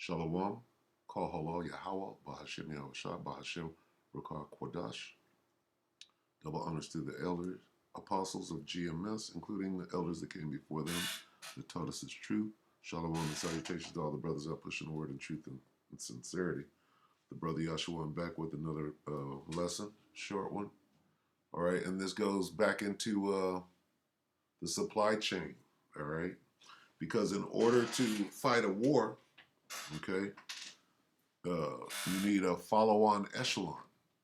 Shalom, Kol Halal Yahweh, Bahashim Yahushua, Bahashim Rukar Kwadash. Double honors to the elders, apostles of GMS, including the elders that came before them, that taught us its truth. Shalom and salutations to all the brothers out pushing the word in truth and sincerity. The brother Yahshua went back with another lesson, short one. All right, and this goes back into the supply chain. All right, because in order to fight a war, okay, you need a follow-on echelon.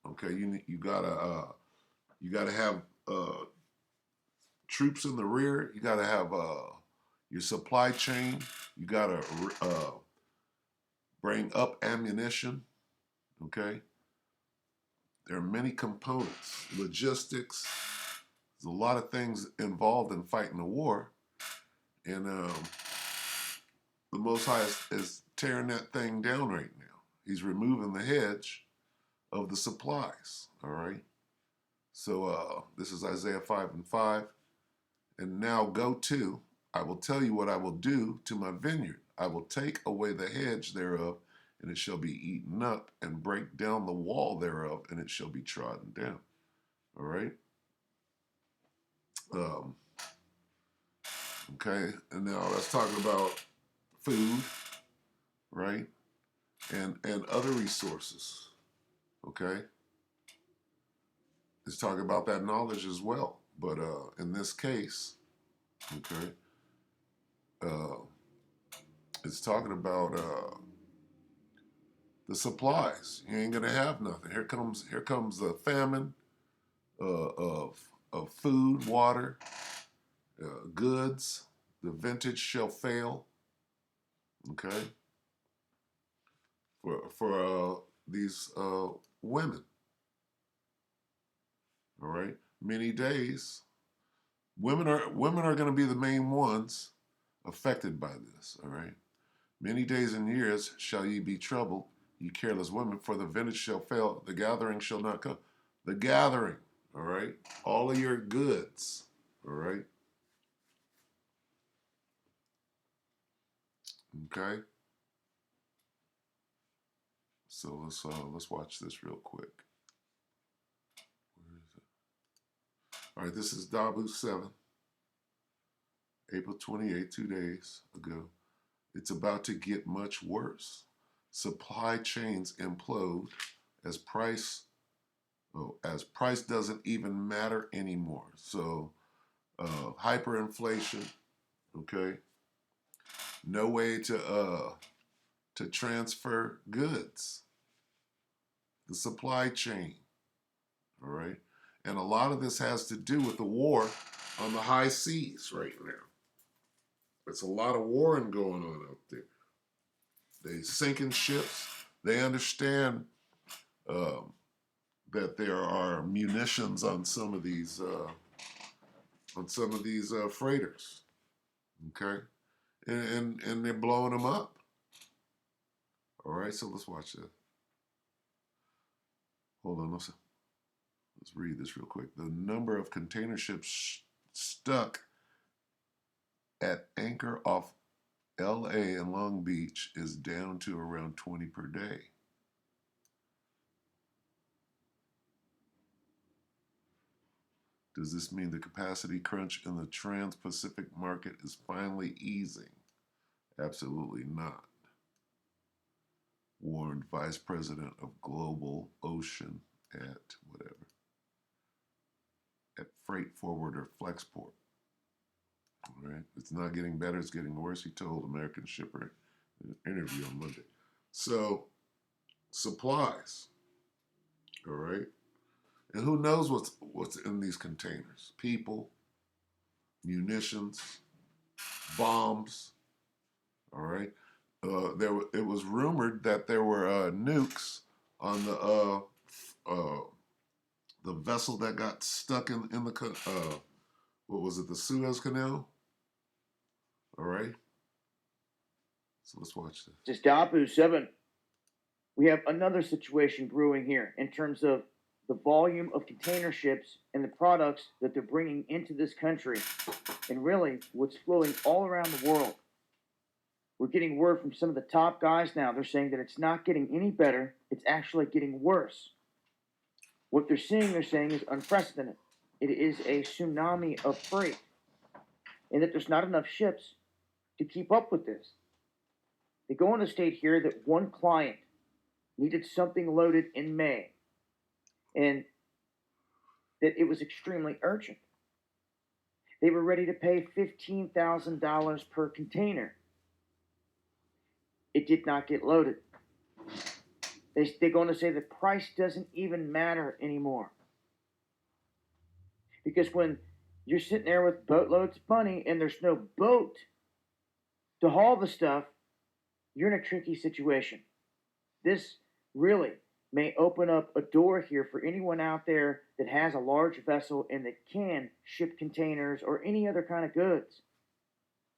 Okay, you gotta have troops in the rear. You gotta have your supply chain. You gotta bring up ammunition. Okay, there are many components, logistics. There's a lot of things involved in fighting a war, and the Most High is tearing that thing down right now. He's removing the hedge of the supplies. All right. So this is Isaiah 5:5. And now go to, I will tell you what I will do to my vineyard. I will take away the hedge thereof, and it shall be eaten up, and break down the wall thereof, and it shall be trodden down. All right. Um, okay. And now let's talk about food, right? And other resources. Okay. Let's talk about that knowledge as well. But in this case, okay, uh, it's talking about the supplies. You ain't gonna have nothing. Here comes the famine of food, water, goods. The vintage shall fail. Okay, for these women. All right, many days. Women are going to be the main ones affected by this. All right, many days and years shall ye be troubled, ye careless women, for the vintage shall fail, the gathering shall not come. The gathering, all right, all of your goods, all right, okay. So let's watch this real quick. Where is it? All right, this is Dabu 7, April 28, 2 days ago. It's about to get much worse. Supply chains implode as price doesn't even matter anymore. So hyperinflation, okay? No way to transfer goods. The supply chain, all right? And a lot of this has to do with the war on the high seas right now. There's a lot of warring going on out there. They sinking ships. They understand that there are munitions on some of these freighters, okay, and they're blowing them up. All right, so let's watch this. Hold on, let's read this real quick. The number of container ships stuck at anchor off L.A. and Long Beach is down to around 20 per day. Does this mean the capacity crunch in the Trans-Pacific market is finally easing? Absolutely not, warned Vice President of Global Ocean at freight forwarder Flexport. All right, it's not getting better; it's getting worse. He told American Shipper in an interview on Monday. So, supplies. All right, and who knows what's in these containers? People, munitions, bombs. All right. It was rumored that there were nukes on the vessel that got stuck in the what was it, the Suez Canal? All right. So let's watch this. Just Dapu 7. We have another situation brewing here in terms of the volume of container ships and the products that they're bringing into this country, and really what's flowing all around the world. We're getting word from some of the top guys now. They're saying that it's not getting any better, it's actually getting worse. What they're saying is unprecedented. It is a tsunami of freight, and that there's not enough ships to keep up with this. They go on to state here that one client needed something loaded in May, and that it was extremely urgent. They were ready to pay $15,000 per container. It did not get loaded. They're going to say the price doesn't even matter anymore. Because when you're sitting there with boatloads of money and there's no boat to haul the stuff, you're in a tricky situation. This really may open up a door here for anyone out there that has a large vessel and that can ship containers or any other kind of goods.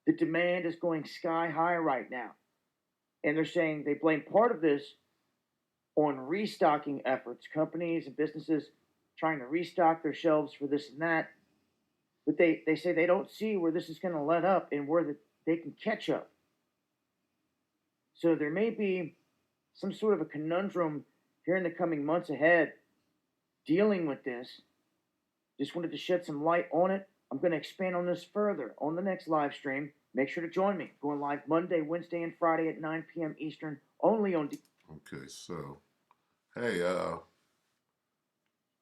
The demand is going sky high right now. And they're saying they blame part of this on restocking efforts, companies and businesses trying to restock their shelves for this and that. But they say they don't see where this is going to let up and where they can catch up. So there may be some sort of a conundrum here in the coming months ahead dealing with this. Just wanted to shed some light on it. I'm going to expand on this further on the next live stream. Make sure to join me. Going live Monday, Wednesday, and Friday at 9 p.m. Eastern, only on Okay, so, hey,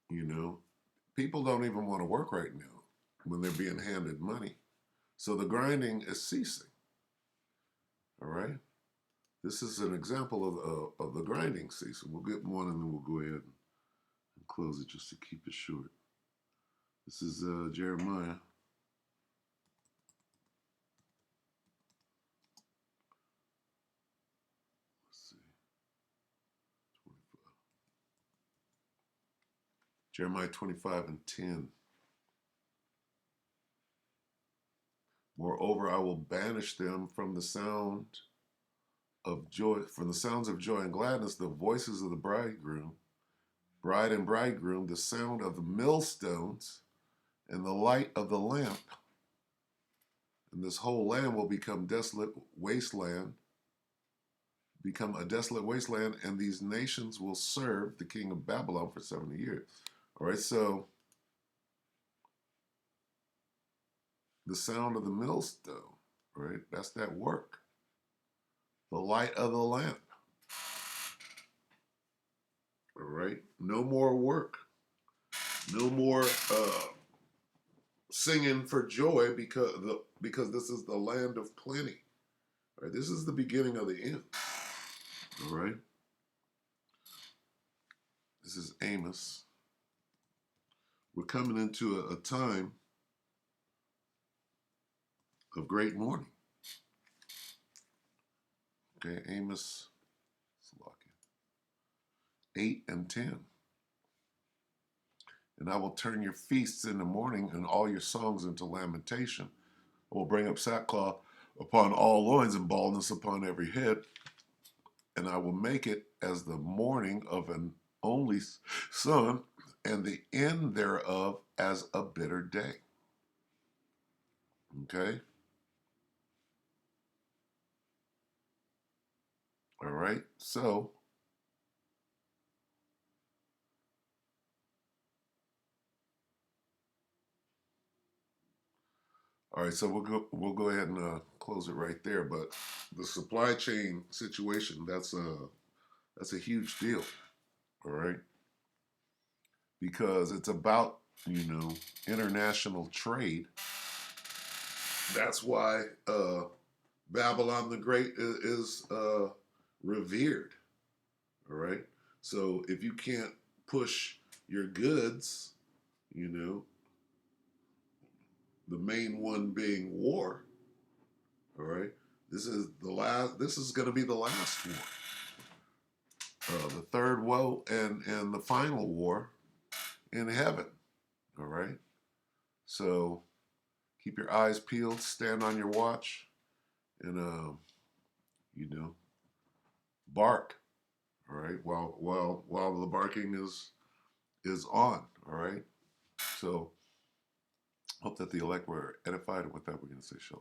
you know, people don't even want to work right now when they're being handed money. So the grinding is ceasing. All right? This is an example of the grinding ceasing. We'll get one and then we'll go ahead and close it just to keep it short. This is Jeremiah. Let's see. 25. Jeremiah 25 and 10. Moreover, I will banish them from the sound of joy, from the sounds of joy and gladness, the voices of the bridegroom, bride and bridegroom, the sound of the millstones, and the light of the lamp. And this whole land will become desolate wasteland, become a desolate wasteland, and these nations will serve the king of Babylon for 70 years. All right, so the sound of the millstone, right? That's that work. The light of the lamp. All right, no more work. No more singing for joy because this is the land of plenty. All right, this is the beginning of the end. All right. This is Amos. We're coming into a time of great mourning. Okay, Amos 8 and 10. And I will turn your feasts into mourning and all your songs into lamentation. I will bring up sackcloth upon all loins and baldness upon every head. And I will make it as the mourning of an only son, and the end thereof as a bitter day. Okay? All right? So, all right, so we'll go ahead and close it right there. But the supply chain situation, that's a huge deal. All right? Because it's about, international trade. That's why Babylon the Great is revered. All right. So if you can't push your goods, the main one being war. All right. This is the last. This is going to be the last war. The third woe and the final war in heaven. All right. So keep your eyes peeled. Stand on your watch, and bark. All right. While the barking is on. All right. So hope that the elect were edified, and with that, we're going to say shalom.